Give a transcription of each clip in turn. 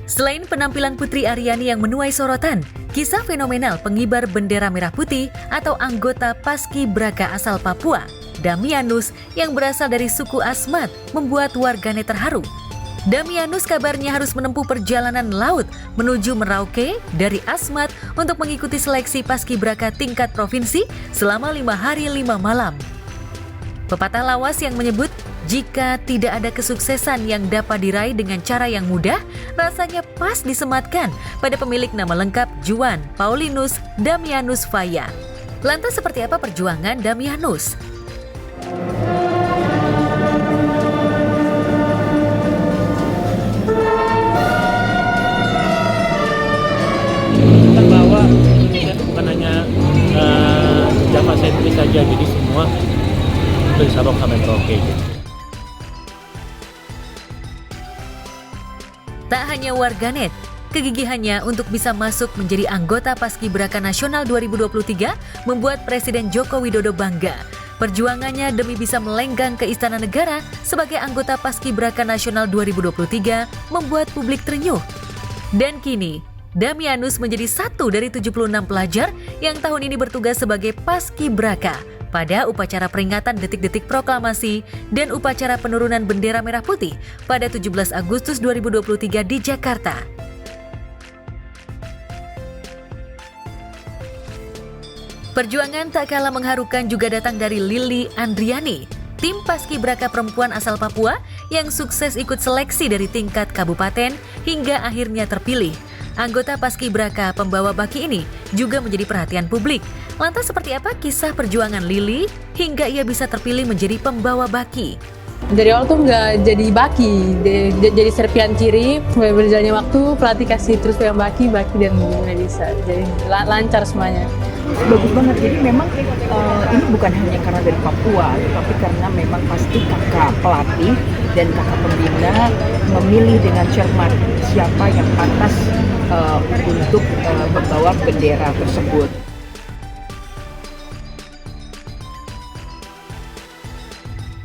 Selain penampilan Putri Aryani yang menuai sorotan, kisah fenomenal pengibar bendera merah putih atau anggota Paskibraka asal Papua, Damianus yang berasal dari suku Asmat, membuat warganet terharu. Damianus kabarnya harus menempuh perjalanan laut menuju Merauke dari Asmat untuk mengikuti seleksi Paskibraka tingkat provinsi selama 5 hari 5 malam. Pepatah lawas yang menyebut, jika tidak ada kesuksesan yang dapat diraih dengan cara yang mudah, rasanya pas disematkan pada pemilik nama lengkap Juan Paulinus Damianus Faya. Lantas seperti apa perjuangan Damianus? Bahwa Indonesia itu bukan hanya Java sentris saja, jadi semua dari Sabang sampai Merauke. Tak hanya warganet, kegigihannya untuk bisa masuk menjadi anggota Paskibraka Nasional 2023 membuat Presiden Joko Widodo bangga. Perjuangannya demi bisa melenggang ke Istana Negara sebagai anggota Paskibraka Nasional 2023 membuat publik terenyuh. Dan kini, Damianus menjadi satu dari 76 pelajar yang tahun ini bertugas sebagai Paskibraka pada upacara peringatan detik-detik proklamasi dan upacara penurunan bendera merah putih pada 17 Agustus 2023 di Jakarta. Perjuangan tak kalah mengharukan juga datang dari Lili Andriani, tim Paskibraka perempuan asal Papua yang sukses ikut seleksi dari tingkat kabupaten hingga akhirnya terpilih. Anggota Paskibraka pembawa baki ini juga menjadi perhatian publik. Lantas seperti apa kisah perjuangan Lili hingga ia bisa terpilih menjadi pembawa baki? Dari awal tuh nggak jadi baki, jadi serpian kiri. Berjalannya waktu pelatih kasih terus yang baki dan nggak bisa. Jadi lancar semuanya. Bagus banget. Jadi memang ini bukan hanya karena dari Papua, tapi karena memang pasti kakak pelatih dan kakak pembina memilih dengan cermat siapa yang pantas untuk membawa bendera tersebut.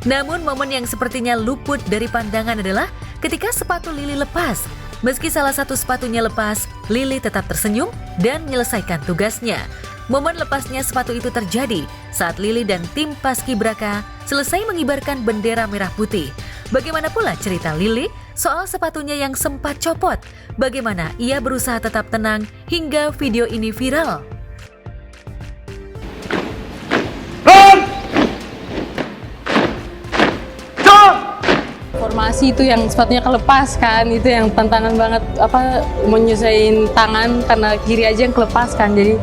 Namun momen yang sepertinya luput dari pandangan adalah ketika sepatu Lili lepas. Meski salah satu sepatunya lepas, Lili tetap tersenyum dan menyelesaikan tugasnya. Momen lepasnya sepatu itu terjadi saat Lili dan tim Paskibraka selesai mengibarkan bendera merah putih. Bagaimana pula cerita Lili soal sepatunya yang sempat copot? Bagaimana ia berusaha tetap tenang hingga video ini viral? Formasi itu yang sepatunya kelepas kan, itu yang tantangan banget, menyusahin tangan karena kiri aja yang kelepas kan, jadi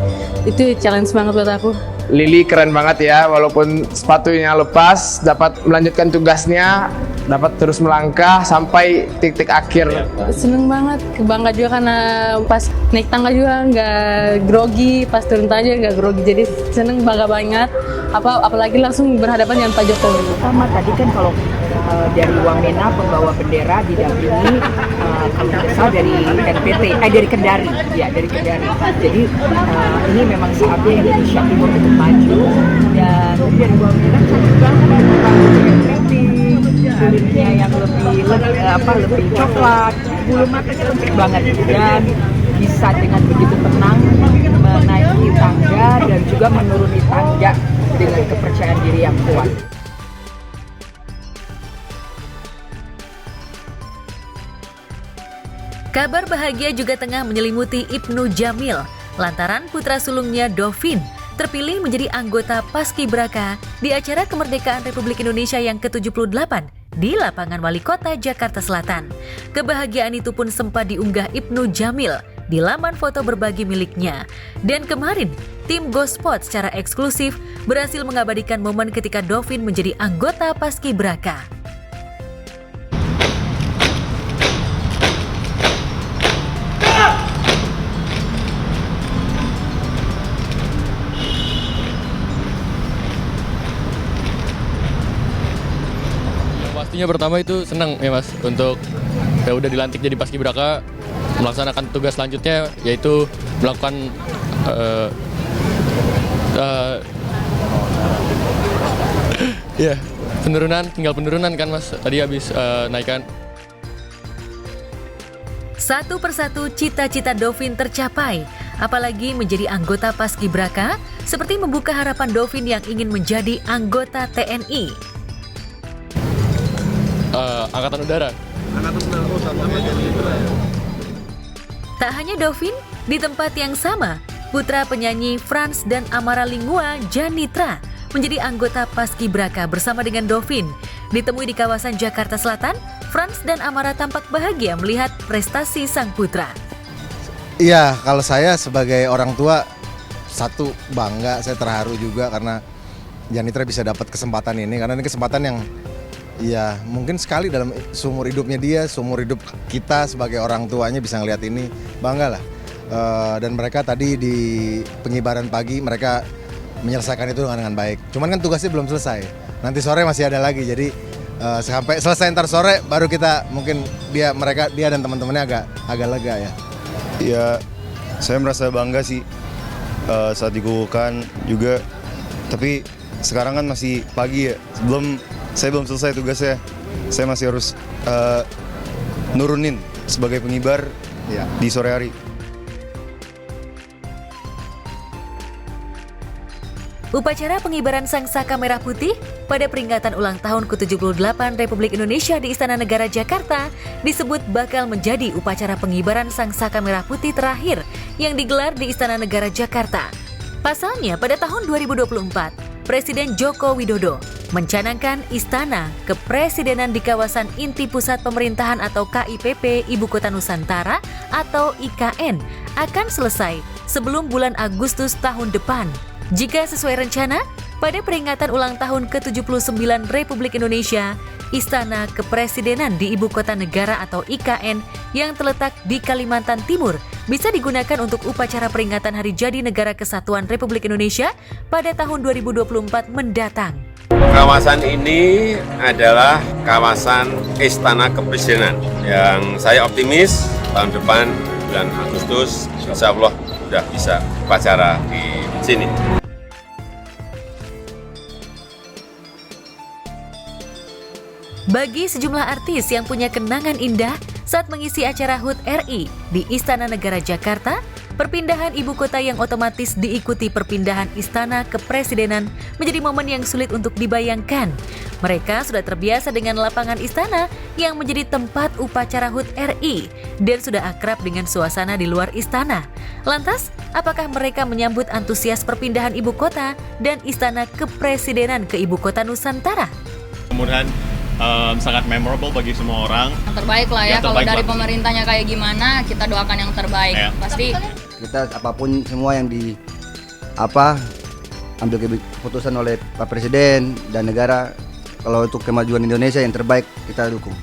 itu challenge banget buat aku. Lili keren banget ya, walaupun sepatunya lepas, dapat melanjutkan tugasnya, dapat terus melangkah sampai titik akhir. Seneng banget, bangga juga karena pas naik tangga juga nggak grogi, pas turun tangga juga nggak grogi, jadi seneng, bangga banget. Apalagi langsung berhadapan dengan Pak Jokowi. Sama tadi kan kalau dari Wamena pembawa bendera didampingi kalau tidak salah dari NPT, dari Kendari, ya dari Kendari. Jadi ini memang saatnya Indonesia Timur untuk maju, dan dari Wamena cantik banget, kulitnya yang lebih coklat, bulu matanya lembut banget, dan bisa dengan begitu tenang menaiki tangga dan juga menuruni tangga dengan kepercayaan diri yang kuat. Kabar bahagia juga tengah menyelimuti Ibnu Jamil lantaran putra sulungnya Dovin terpilih menjadi anggota Paskibraka di acara Kemerdekaan Republik Indonesia yang ke-78 di lapangan Wali Kota Jakarta Selatan. Kebahagiaan itu pun sempat diunggah Ibnu Jamil di laman foto berbagi miliknya. Dan kemarin, tim Gospot secara eksklusif berhasil mengabadikan momen ketika Dovin menjadi anggota Paskibraka. Pastinya pertama itu senang ya Mas, untuk udah dilantik jadi Paskibraka, melaksanakan tugas selanjutnya yaitu melakukan ya tinggal penurunan kan Mas, tadi habis naikkan. Satu persatu cita-cita Dovin tercapai, apalagi menjadi anggota Paskibraka, seperti membuka harapan Dovin yang ingin menjadi anggota TNI. Angkatan Udara. Tak hanya Dovin, di tempat yang sama, putra penyanyi Frans dan Amara Lingua, Janitra, menjadi anggota Paskibraka bersama dengan Dovin. Ditemui di kawasan Jakarta Selatan, Frans dan Amara tampak bahagia melihat prestasi sang putra. Iya, kalau saya sebagai orang tua, satu bangga, saya terharu juga karena Janitra bisa dapat kesempatan ini. Karena ini kesempatan yang ya mungkin sekali dalam seumur hidupnya dia, seumur hidup kita sebagai orang tuanya bisa ngelihat ini, bangga lah. Dan mereka tadi di pengibaran pagi, mereka menyelesaikan itu dengan baik. Cuman kan tugasnya belum selesai, nanti sore masih ada lagi, jadi sampai selesai ntar sore baru kita mungkin dia dan teman-temannya agak lega ya. Ya, saya merasa bangga sih saat dikukuhkan juga. Tapi sekarang kan masih pagi ya, saya belum selesai tugasnya. Saya masih harus nurunin sebagai pengibar ya di sore hari. Upacara pengibaran Sangsaka Merah Putih pada peringatan ulang tahun ke-78 Republik Indonesia di Istana Negara Jakarta disebut bakal menjadi upacara pengibaran Sangsaka Merah Putih terakhir yang digelar di Istana Negara Jakarta. Pasalnya pada tahun 2024, Presiden Joko Widodo mencanangkan Istana Kepresidenan di kawasan inti pusat pemerintahan atau KIPP Ibu Kota Nusantara atau IKN akan selesai sebelum bulan Agustus tahun depan. Jika sesuai rencana, pada peringatan ulang tahun ke-79 Republik Indonesia, Istana Kepresidenan di Ibu Kota Negara atau IKN yang terletak di Kalimantan Timur bisa digunakan untuk upacara peringatan Hari Jadi Negara Kesatuan Republik Indonesia pada tahun 2024 mendatang. Kawasan ini adalah kawasan Istana Kepresidenan yang saya optimis tahun depan bulan Agustus insya Allah sudah bisa upacara di sini. Bagi sejumlah artis yang punya kenangan indah saat mengisi acara HUT RI di Istana Negara Jakarta, perpindahan ibu kota yang otomatis diikuti perpindahan Istana Kepresidenan menjadi momen yang sulit untuk dibayangkan. Mereka sudah terbiasa dengan lapangan istana yang menjadi tempat upacara HUT RI dan sudah akrab dengan suasana di luar istana. Lantas, apakah mereka menyambut antusias perpindahan ibu kota dan Istana Kepresidenan ke Ibu Kota Nusantara? Kemudian sangat memorable bagi semua orang. Yang terbaik lah ya, kalau dari pemerintahnya kayak gimana, kita doakan yang terbaik. Ya. Pasti kita apapun semua yang ambil keputusan oleh Pak Presiden dan negara, kalau untuk kemajuan Indonesia yang terbaik kita dukung.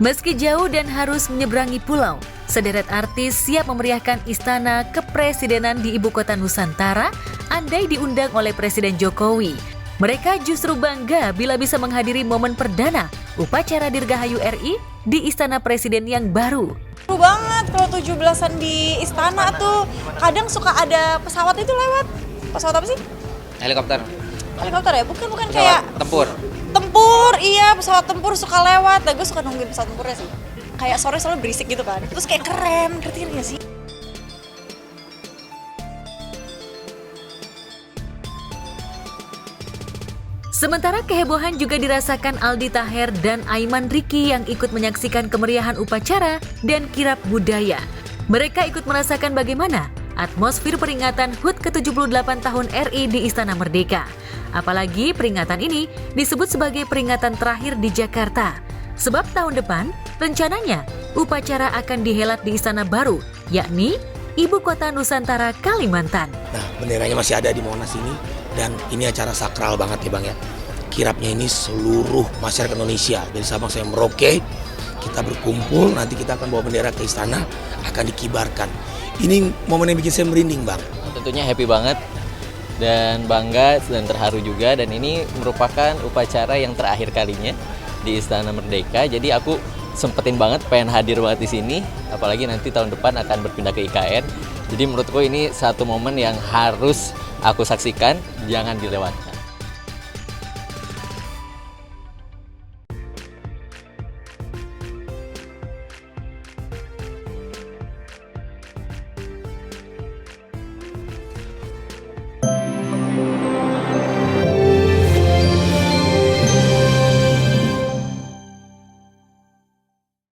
Meski jauh dan harus menyeberangi pulau, sederet artis siap memeriahkan Istana Kepresidenan di Ibu Kota Nusantara andai diundang oleh Presiden Jokowi. Mereka justru bangga bila bisa menghadiri momen perdana upacara Dirgahayu RI di Istana Presiden yang baru. Seru banget kalau 17-an di istana tuh, kadang suka ada pesawat itu lewat. Pesawat apa sih? Helikopter. Helikopter ya? Bukan pesawat kayak tempur. Tempur, iya pesawat tempur suka lewat. Nah, gue suka nungguin pesawat tempurnya sih. Kayak sore selalu berisik gitu kan. Terus kayak keren, ngerti gak sih? Sementara kehebohan juga dirasakan Aldi Taher dan Aiman Riki yang ikut menyaksikan kemeriahan upacara dan kirap budaya. Mereka ikut merasakan bagaimana atmosfer peringatan HUT ke-78 tahun RI di Istana Merdeka. Apalagi peringatan ini disebut sebagai peringatan terakhir di Jakarta. Sebab tahun depan, rencananya upacara akan dihelat di Istana Baru, yakni Ibu Kota Nusantara Kalimantan. Nah, benderanya masih ada di Monas ini. Dan ini acara sakral banget ya Bang ya. Kirapnya ini seluruh masyarakat Indonesia dari Sabang sampai Merauke. Kita berkumpul, nanti kita akan bawa bendera ke istana, akan dikibarkan. Ini momen yang bikin saya merinding Bang. Tentunya happy banget dan bangga dan terharu juga. Dan ini merupakan upacara yang terakhir kalinya di Istana Merdeka. Jadi aku sempetin banget pengen hadir banget di sini. Apalagi nanti tahun depan akan berpindah ke IKN. Jadi menurutku ini satu momen yang harus aku saksikan, jangan dilewatkan.